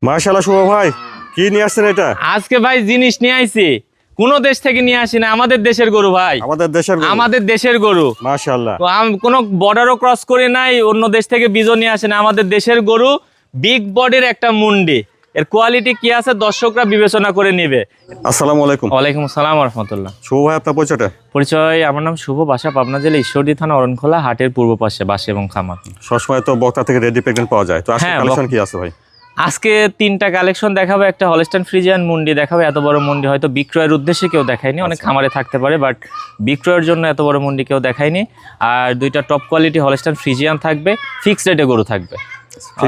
মাশাআল্লাহ শুভ ভাই, কি নিয়ে আসছেন এটা? আজকে ভাই জিনিস নিয়ে আইছি, কোন দেশ থেকে নিয়ে আসি না, আমাদের দেশের গরু ভাই। আমাদের দেশের গরু মাশাআল্লাহ। তো কোনো বর্ডারও ক্রস করে নাই, অন্য দেশ থেকে বীজও নিয়ে আসে না, আমাদের দেশের গরু। বিগ বডির একটা মুন্ডি, এর কোয়ালিটি কি আছে দর্শকরা বিবেচনা করে নেবে। আসসালামু আলাইকুম। ওয়ালাইকুম আসসালাম ওয়া রাহমাতুল্লাহ। শুভ ভাই, আপনার পরিচয়টা? পরিচয়, আমার নাম শুভ, বাসা পাবনা জেলা ঈশ্বরদী থানা অরণখোলা হাটের পূর্ব পাশে, বাসে এবং খামার। সবসময় তো বক্তা থেকে রেডি প্রেগনেন্ট পাওয়া যায়, তো আজকে হ্যাঁ, কালেকশন কি আছে ভাই? আজকে তিনটা কালেকশন দেখাবো। একটা হলস্টাইন ফ্রিজিয়ান মুন্ডি দেখাবো, এত বড় মুন্ডি হয়তো বিক্রয়ের উদ্দেশ্যে কেউ দেখায়নি, অনেক খামারে থাকতে পারে, বাট বিক্রয়ের জন্য এত বড় মুন্ডি কেউ দেখায়নি। আর দুইটা টপ কোয়ালিটি হলস্টাইন ফ্রিজিয়ান থাকবে, ফিক্সড রেটে গরু থাকবে।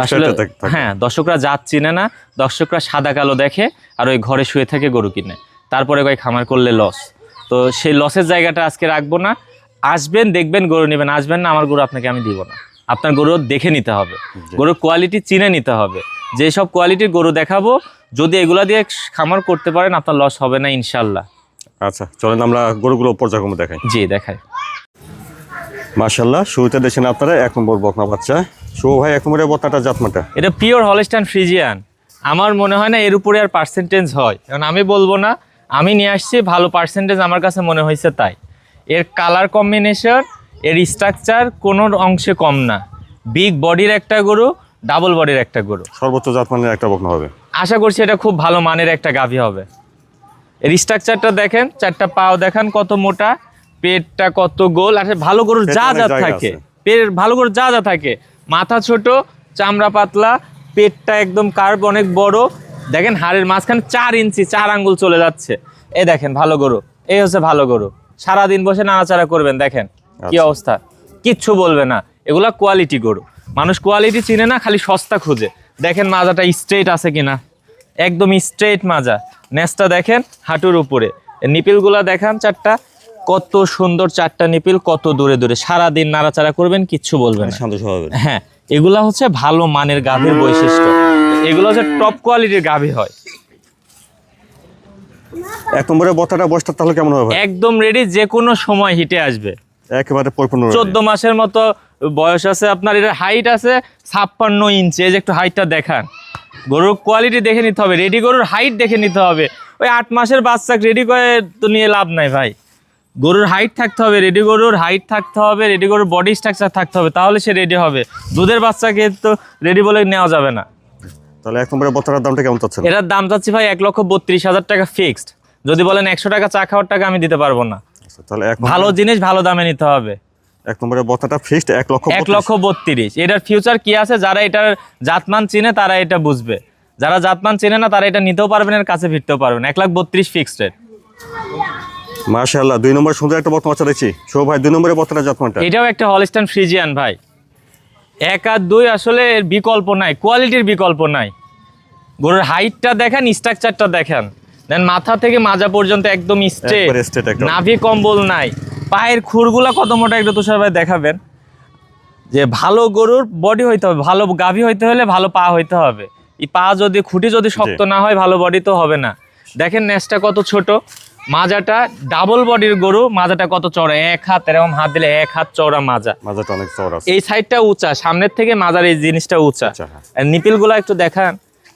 আসলে হ্যাঁ, দর্শকরা জাত চিনে না, দর্শকরা সাদা কালো দেখে আর ওই ঘরে শুয়ে থেকে গরু কিনে, তারপরে কয় খামার করলে লস। তো সেই লসের জায়গাটা আজকে রাখবো না। আসবেন, দেখবেন, গরু নেবেন। আসবেন না, আমার গরু আপনাকে আমি দিব না। আপনার গরু দেখে নিতে হবে, গরুর কোয়ালিটি চিনে নিতে হবে। যেসব কোয়ালিটির গরু দেখাবো, যদি এগুলা দিয়ে খামার করতে পারেন আপনার লস হবে না ইনশাল্লাহ। আচ্ছা চলেন আমরা গরুগুলো পর্যায়ক্রমে দেখাই। জি দেখাই। মাশাআল্লাহ, শুরুতে দেখেন আপনারা এক নম্বর বকনা বাচ্চা। শুভ ভাই, এক নম্বরের বকনাটা জাতমাটা? এটা পিওর হলস্টাইন ফ্রিজিয়ান। আমার মনে হয় না এর উপরে আর পার্সেন্টেজ হয়, কারণ আমি বলবো না, আমি নিয়ে আসছি ভালো পার্সেন্টেজ আমার কাছে মনে হয়েছে তাই। এর কালার কম্বিনেশন, এর স্ট্রাকচার কোনো অংশে কম না। বিগ বডির একটা গরু, ডাবল বডির একটা গরু, সর্বোচ্চ জাতমানের একটা বকনা হবে। আশা করছি এটা খুব ভালো মানের একটা গাভী হবে। এর স্ট্রাকচারটা দেখেন, চারটা পাও দেখান কত মোটা, পেটটা কত গোল। আর ভালো গরুর যা যা থাকে, ভালো গরুর যা যা থাকে, মাথা ছোট, চামড়া পাতলা, পেটটা একদম কার্ভ অনেক বড়। দেখেন হাড়ের মাঝখানে 4 ইঞ্চি 4 আঙ্গুল চলে যাচ্ছে। এই দেখেন ভালো গরু, এই হচ্ছে ভালো গরু। সারাদিন বসে নাড়াচাড়া করবেন, দেখেন কি অবস্থা, কিচ্ছু বলবে না। এগুলা কোয়ালিটি গরু, মানুষ কোয়ালিটি চিনে না, খালি সস্তা খুঁজে। দেখেন মাজাটা স্ট্রেট আছে কিনা, একদম স্ট্রেট মাজা। নেসটা দেখেন হাঁটুর উপরে, নিপিলগুলা দেখান চারটা, কত সুন্দর চারটা নিপিল, কত দূরে দূরে। সারাদিন নাড়াচাড়া করবেন, কিচ্ছু বলবেন না। হ্যাঁ, এগুলা হচ্ছে ভালো মানের গাভীর বৈশিষ্ট্য, এগুলো হচ্ছে টপ কোয়ালিটির গাভী হয়। এক নম্বরের বকনাটা বয়সটা তাহলে কেমন হবে? একদম রেডি, যে কোনো সময় হিটে আসবে, একেবারে পরিপূর্ণ 14 মাসের মতো বয়স আছে আপনার। এর হাইট আছে 56 ইঞ্চি। এই যে একটু হাইটটা দেখান, গরুর কোয়ালিটি দেখে নিতে হবে, রেডি গরুর হাইট দেখে নিতে হবে। ওই 8 মাসের বাচ্চাকে রেডি করে তো নিয়ে লাভ নাই ভাই। গরুর হাইট থাকতে হবে, রেডি গরুর হাইট থাকতে হবে, রেডি গরুর বডি স্ট্রাকচার থাকতে হবে, তাহলে সে রেডি হবে। দুধের বাচ্চাকে তো রেডি বলে নেওয়া যাবে না। তাহলে এক নম্বরের বকনাটার দামটা কেমন চাচ্ছেন? এটার দাম চাচ্ছি ভাই 1,32,000 টাকা ফিক্সড। যদি বলেন 100 টাকা চা খাওয়ার টাকা আমি দিতে পারবো না। তাহলে ভালো জিনিস ভালো দামে নিতে হবে। এক নম্বরের বকনাটা ফিক্সড 1,32,000। এটার ফিউচার কি আছে, যারা এটার জাতমান চিনে তারা এটা বুঝবে, যারা জাতমান চিনে না তারা এটা নিতেও পারবেন, এর কাছে ভিড়তেও পারবেন। 1,32,000 ফিক্সড রেট। মাশাআল্লাহ, 2 নম্বর সুন্দর একটা বকনা বাচ্চা দেখছি। শুভ ভাই, 2 নম্বরের বকনাটা জাতমানটা? এটাও একটা হলস্টাইন ফ্রিজিয়ান ভাই। 1 আর 2 আসলে এর বিকল্প নাই, কোয়ালিটির বিকল্প নাই। গরুর হাইটটা দেখেন, স্ট্রাকচারটা দেখেন, দেন মাথা থেকে মাজা পর্যন্ত একদম স্ট্রেট, নাভি কম্বল নাই। পায়ের খুরগুলা কত মোটা একটু তুষার ভাই দেখাবেন। যে ভালো গরুর বডি হইতে হবে, ভালো গাভী হইতে হলে ভালো পা হইতে হবে। এই পা যদি খুঁটি যদি শক্ত না হয়, ভালো বডি তো হবে না। দেখেন নেসটা কত ছোট, মাজাটা ডাবল বডির গরু, মাজাটা কত চওড়া, 1 হাত, এরকম হাত দিলে 1 হাত চওড়া মাজা। মাজাটা অনেক চওড়া, এই সাইডটা উঁচা, সামনের থেকে মাজার এই জিনিসটা উঁচা। আর নিপিলগুলা একটু দেখান,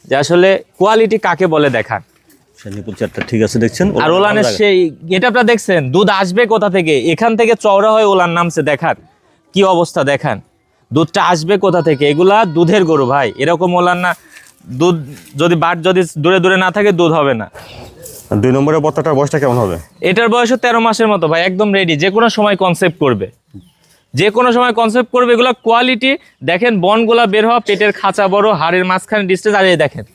যে আসলে কোয়ালিটি কাকে বলে দেখান। নিপুল চারটা ঠিক আছে দেখছেন। আর ওলানের সেই গেটআপটা দেখছেন, দুধ আসবে কোথা থেকে, এখান থেকে চওড়া হয়ে ওলান নামছে, দেখান কি অবস্থা, দেখান দুধটা আসবে কোথা থেকে। এগুলা দুধের গরু ভাই, এরকম ওলান না। দুধ যদি বাট যদি দূরে দূরে না থাকে, দুধ হবে না। 2 নম্বরের বকনাটার বয়সটা কেমন হবে? এটার বয়স 13 মাসের মতো ভাই, একদম রেডি, যে কোনো সময় কনসেপ্ট করবে, যে কোনো সময় কনসেপ্ট করবে। এগুলা কোয়ালিটি দেখেন, বনগুলা বের হওয়া, পেটের খাঁচা বড়, হাড়ের মাঝখানে ডিস্টেন্স। আর এই দেখেন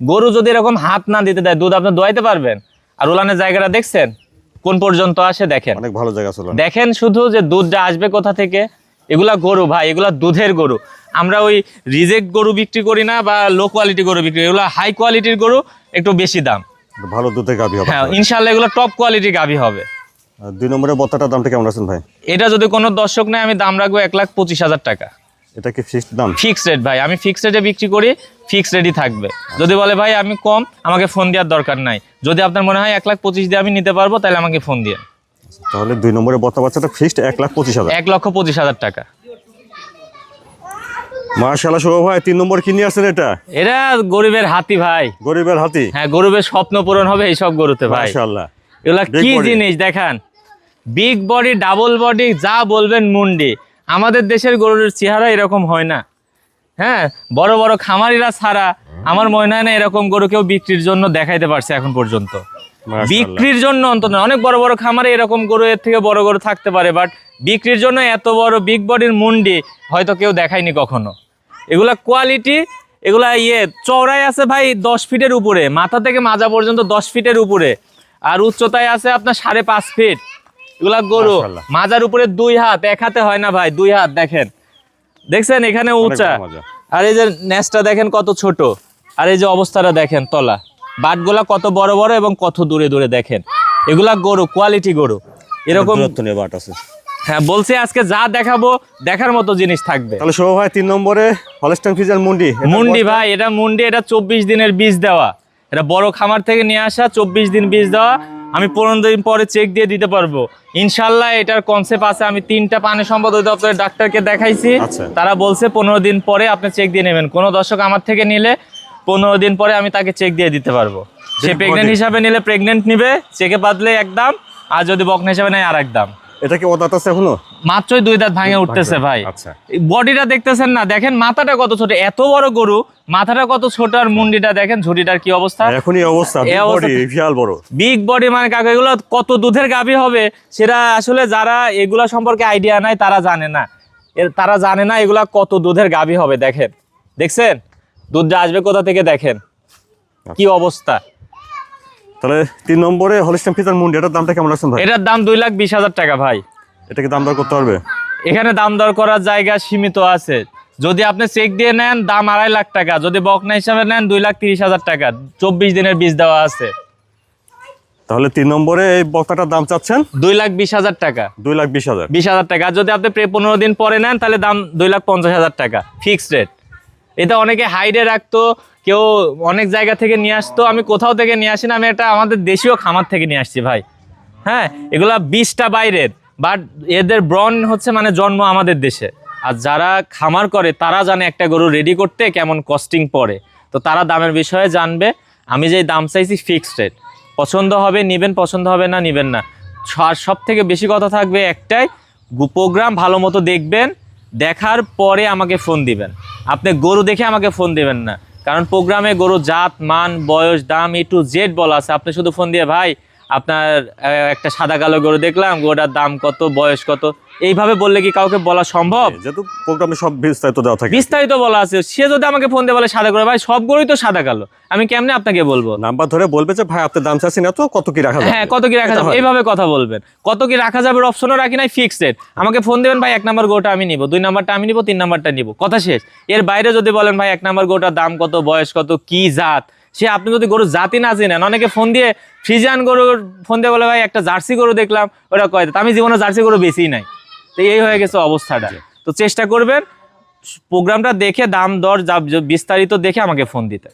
গরু যদি এরকম হাত না দিতে দেয়, দুধ আপনি দোয়াইতে পারবেন। আর ওলানের জায়গাটা দেখছেন কোন পর্যন্ত আসে, দেখেন অনেক ভালো জায়গা ছিল। দেখেন শুধু যে দুধটা আসবে কোথা থেকে। এগুলা গরু ভাই, এগুলা দুধের গরু। আমরা ওই রিজেক্ট গরু বিক্রি করি না, বা লো কোয়ালিটি গরু বিক্রি করি। এগুলো হাই কোয়ালিটির গরু, একটু বেশি দাম, ভালো দুধের গাভী হবে। হ্যাঁ ইনশাআল্লাহ এগুলো টপ কোয়ালিটির গাভী হবে। 2 নম্বরের বকনাটার দামটা কেমন আছেন ভাই? এটা যদি কোনো দর্শক নেয়, আমি দাম রাখবো 1,25,000 টাকা। এটা কি ফিক্সড দাম? ফিক্সড রেট ভাই, আমি ফিক্সড রেটে বিক্রি করি, ফিক্সড রেটই থাকবে। যদি বলে ভাই আমি কম, আমাকে ফোন দেওয়ার দরকার নাই। যদি আপনার মনে হয় 1,25,000 দিয়ে আমি নিতে পারবো, তাহলে আমাকে ফোন দিয়ে। তাহলে 2 নম্বরের বকনা বাচ্চাটা ফিক্সড 1,25,000। 1,25,000 টাকা। মাশাআল্লাহ শুভ ভাই 3 নম্বর কি নিয়ে আসছেন এটা? এটা গরিবের হাতি ভাই। গরিবের হাতি। হ্যাঁ, গরিবের স্বপ্ন পূরণ হবে এইসব গরুতে ভাই। মাশাআল্লাহ। এগুলা Big কি body। জিনিস দেখান, বিগ বডি, ডাবল বডি, যা বলবেন মুন্ডি। আমাদের দেশের গরুর চেহারা এরকম হয় না। হ্যাঁ, বড় বড় খামারিরা ছাড়া আমার মনে হয় না এরকম গরু কেউ বিক্রির জন্য দেখাইতে পারছে এখন পর্যন্ত। মাশাআল্লাহ। বিক্রির জন্য অন্তত না, অনেক বড় বড় খামারে এরকম গরু এর থেকে বড় গরু থাকতে পারে, বাট বিক্রির জন্য এত বড় বিগ বডির মুন্ডি হয়তো কেউ দেখায়নি কখনো। এগুলা কোয়ালিটি, এগুলা চওড়ায় আছে ভাই 10 ফিটের উপরে, মাথা থেকে মাজা পর্যন্ত 10 ফিটের উপরে, আর উচ্চতায় আছে আপনার 5.5 ফিট। এগুলা গরু মাশাআল্লাহ। মাজার উপরে 2 হাত, 1 হাতে হয় না ভাই, 2 হাত। দেখেন, দেখছেন এখানে উঁচা, বড় মাজা। আর এই যে নেসটা দেখেন কত ছোট, আর এই যে অবস্থাটা দেখেন তলা, বাটগুলা কত বড় বড় এবং কত দূরে দূরে দেখেন। এগুলা গরু, কোয়ালিটি গরু এরকম। দূরত্ব নিয়ে বাট আছে। হ্যাঁ, বলছি আজকে যা দেখাবো দেখার মতো জিনিস থাকবে। তাহলে শুভ ভাই 3 নম্বরে হলস্টাইন ফ্রিজিয়ান মুন্ডি। এটা মুন্ডি ভাই, এটা মুন্ডি, এটা 24 দিনের বীজ দেওয়া। এটা বড় খামার থেকে নিয়ে আসা, 24 দিন বীজ দেওয়া। আমি 15 দিন পরে চেক দিয়ে দিতে পারবো ইনশাল্লাহ। এটার কনসেপ্ট আছে, আমি 3টা প্রাণী সম্পদ অধিদপ্তরের ডাক্তারকে দেখাইছি। আচ্ছা। তারা বলছে 15 দিন পরে আপনি চেক দিয়ে নেবেন। কোনো দর্শক আমার থেকে নিলে 15 দিন পরে আমি তাকে চেক দিয়ে দিতে পারবো। সে Big প্রেগনেন্ট body। হিসাবে নিলে প্রেগনেন্ট নিবে, চেকে বাদলে এক দাম, আর যদি বকনা হিসাবে নেয় আর এক দাম। এটা কি ওদাত আছে এখনো? মাত্রই 2 দাঁত ভাঙে উঠতেছে ভাই। আচ্ছা। বডিটা দেখতেছেন না, দেখেন মাথাটা কত ছোট, এত বড় গরু মাথাটা কত ছোট, আর মুন্ডিটা দেখেন, ঝুড়িটার কি অবস্থা। এখনই অবস্থা এই big অবস্থা। body, বিশাল বড়। বিগ বডি মানে কাকা, এগুলো কত দুধের গাভী হবে সেটা আসলে যারা এগুলা সম্পর্কে আইডিয়া নাই তারা জানে না। তারা জানে না এগুলা কত দুধের গাভী হবে। দেখেন, দেখছেন দুধটা আসবে কোথা থেকে, দেখেন কি অবস্থা। তাহলে 3 নম্বরে হলস্টাইন ফ্রিজিয়ান মুন্ডি, এটার দামটা কেমন রাখছেন ভাই? এটার দাম 2,20,000 টাকা ভাই। এটা কি দাম দর করতে পারবে? এখানে দাম দর করার জায়গা সীমিত আছে। যদি আপনি চেক দিয়ে নেন দাম 2.5 লাখ টাকা, যদি বকনা হিসাবে নেন 2,30,000 টাকা। 24 দিনের বীজ দেওয়া আছে। তাহলে 3 নম্বরে এই বক্তাটার দাম চাচ্ছেন 2,20,000 টাকা। 2,20,000। 20,000 টাকা। আর যদি আপনি 15 দিন পরে নেন তাহলে দাম 2,50,000 টাকা, ফিক্সড রেট। এটা অনেকে হাইডে রাখতো, কেউ অনেক জায়গা থেকে নিয়ে আসতো। আমি কোথাও থেকে নিয়ে আসি না, আমি এটা আমাদের দেশীয় খামার থেকে নিয়ে আসছি ভাই। হ্যাঁ, এগুলা 20টা বাইরের, বাট এদের ব্রন হচ্ছে মানে জন্ম আমাদের দেশে। আর যারা খামার করে তারা জানে একটা গরু রেডি করতে কেমন কস্টিং পড়ে, তো তারা দামের বিষয়ে জানবে। আমি যেই দাম চাইছি ফিক্সড রেট, পছন্দ হবে নিবেন, পছন্দ হবে না নিবেন না। আর সব থেকে বেশি কথা থাকবে একটাই, প্রোগ্রাম ভালো মতো দেখবেন, দেখার পরে আমাকে ফোন দিবেন। আপনি গরু দেখে আমাকে ফোন দিবেন না, কারণ প্রোগ্রামে গরু জাত, মান, বয়স, দাম A to Z বলা আছে। আপনি শুধু ফোন দিয়ে ভাই আপনার একটা সাদা কালো গরু দেখলাম, গরুটার দাম কত, বয়স কত, এইভাবে বললে কি কাউকে বলা সম্ভব? যেহেতু প্রোগ্রামে সব বিস্তারিত দেওয়া থাকে। বিস্তারিত বলা আছে। সে যদি আমাকে ফোন দিয়ে বলে সাদা গরু, ভাই সব গরুই তো সাদা কালো, আমি কেমনে আপনাকে বলবো? নাম্বার ধরে বলবে যে ভাই আপনার দাম চাচ্ছেন এত, কত কি রাখা যাবে? হ্যাঁ, কত কি রাখা এটা যাবে হয়। এইভাবে কথা বলবেন। কত কি রাখা যাবে অপশনও রাখি নাই, ফিক্সড রেট। আমাকে ফোন দেবেন, ভাই 1 নাম্বার গরুটা আমি নিব, 2 নাম্বারটা আমি নিব, 3 নাম্বারটা নিব, কথা শেষ। এর বাইরে যদি বলেন ভাই 1 নাম্বার গরুটার দাম কত, বয়স কত, কি জাত, সে আপনি যদি গরু জাতি না চেনেন, অনেকে ফোন দিয়ে ফ্রিজিয়ান গরুর ফোন দিয়ে বলে ভাই একটা জার্সি গরু দেখলাম, ওটা কয় দাঁত। আমি জীবনে জার্সি গরু বেশি নাই। তো এই হয়ে গেছে অবস্থাটা। তো চেষ্টা করবেন প্রোগ্রামটা দেখে দাম দর বিস্তারিত দেখে আমাকে ফোন দিতে।